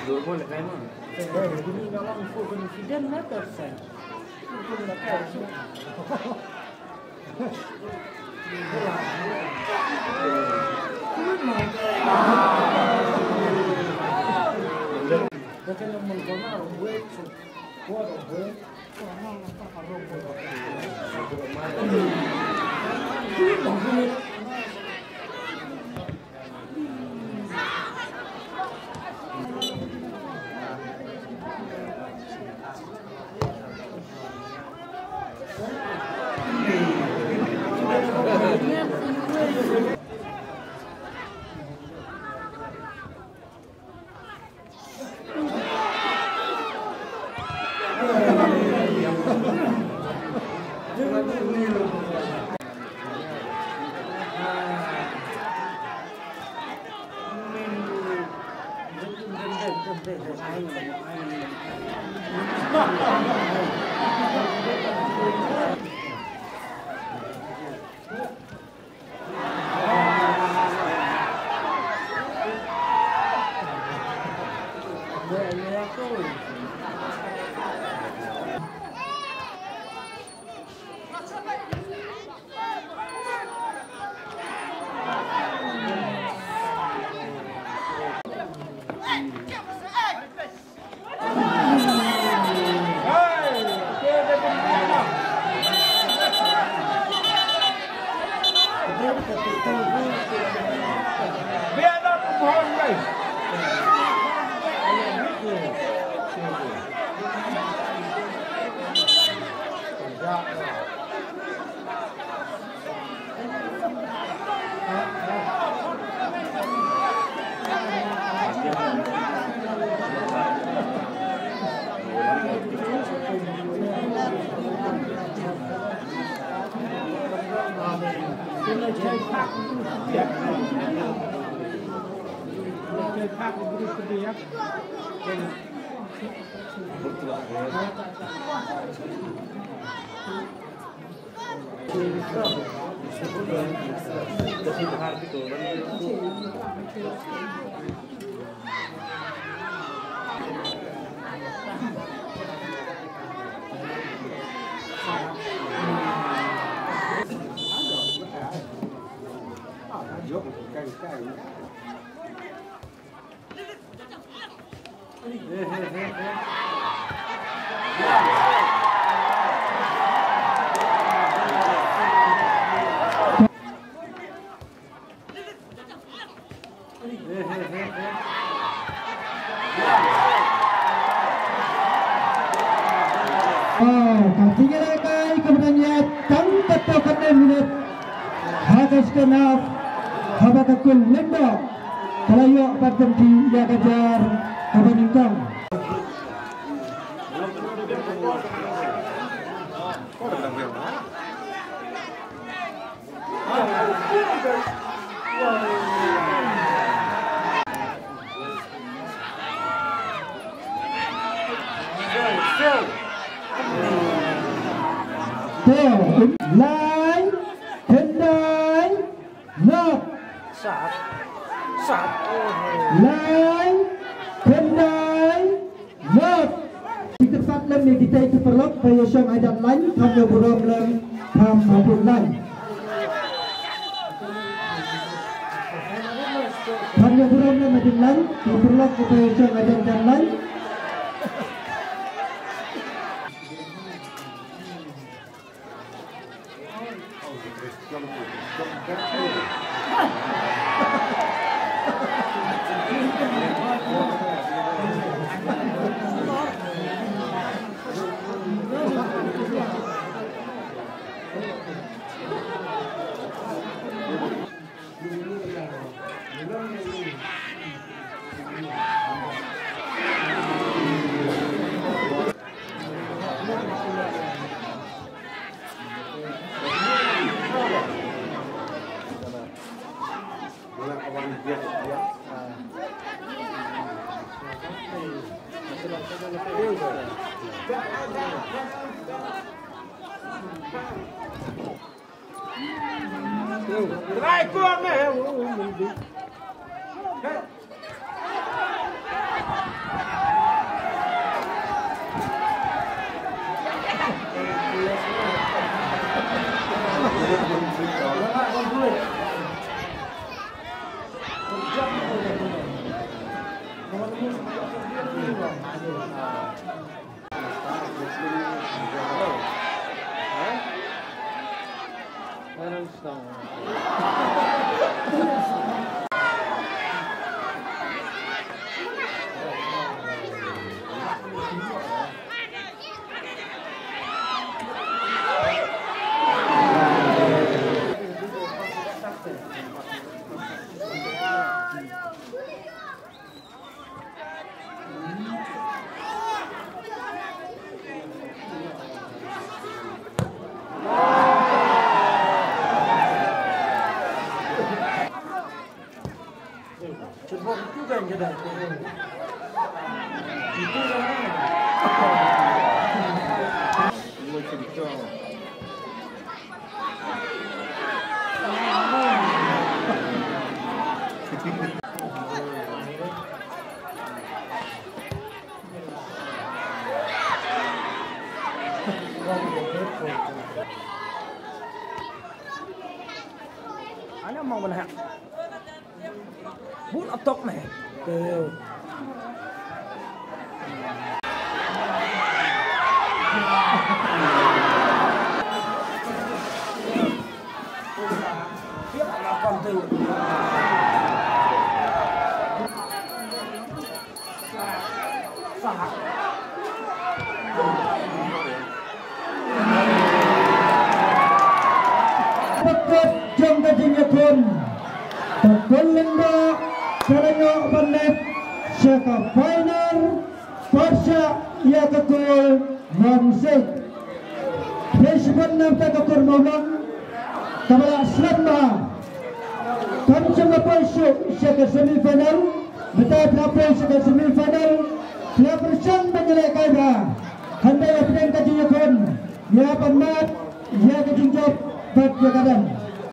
Dua pun dekat mana? Ini memang info confident lah tersen. Info nak tersen. Macam yang mengkonar buat buat buat. Tinggalkan kemudian tanpa token minit habis kenap habakakun lembok Kelayu berhenti dia kejar kebaningkong Line, kendai, lock. Sat. Line, kendai, lock. Kita fatlam ni kita itu perlu payasang adat line, kami buram lam, kami habis line. Kami buram lam adat line, kami perlu payasang adat line. Trai con này mình đi. Coba itu kan jadi. Itu kan. Ana mau mana? Bút ấp tốc này đều tiếp là con từ trong cái trình nhật thôn tập quân lên đó Karena bandit Syaka final Pasha Yakakul Mamsik Hizban Namta Kakur Maulang Kabala Selamba Kamsam Lapasyo Syaka semifinal Betap Lapay Syaka semifinal Telah bersang Banjalai Kaida Handai Apidang Kajiyakun Ya Pamat Ya Kajingjab Bat Yakadan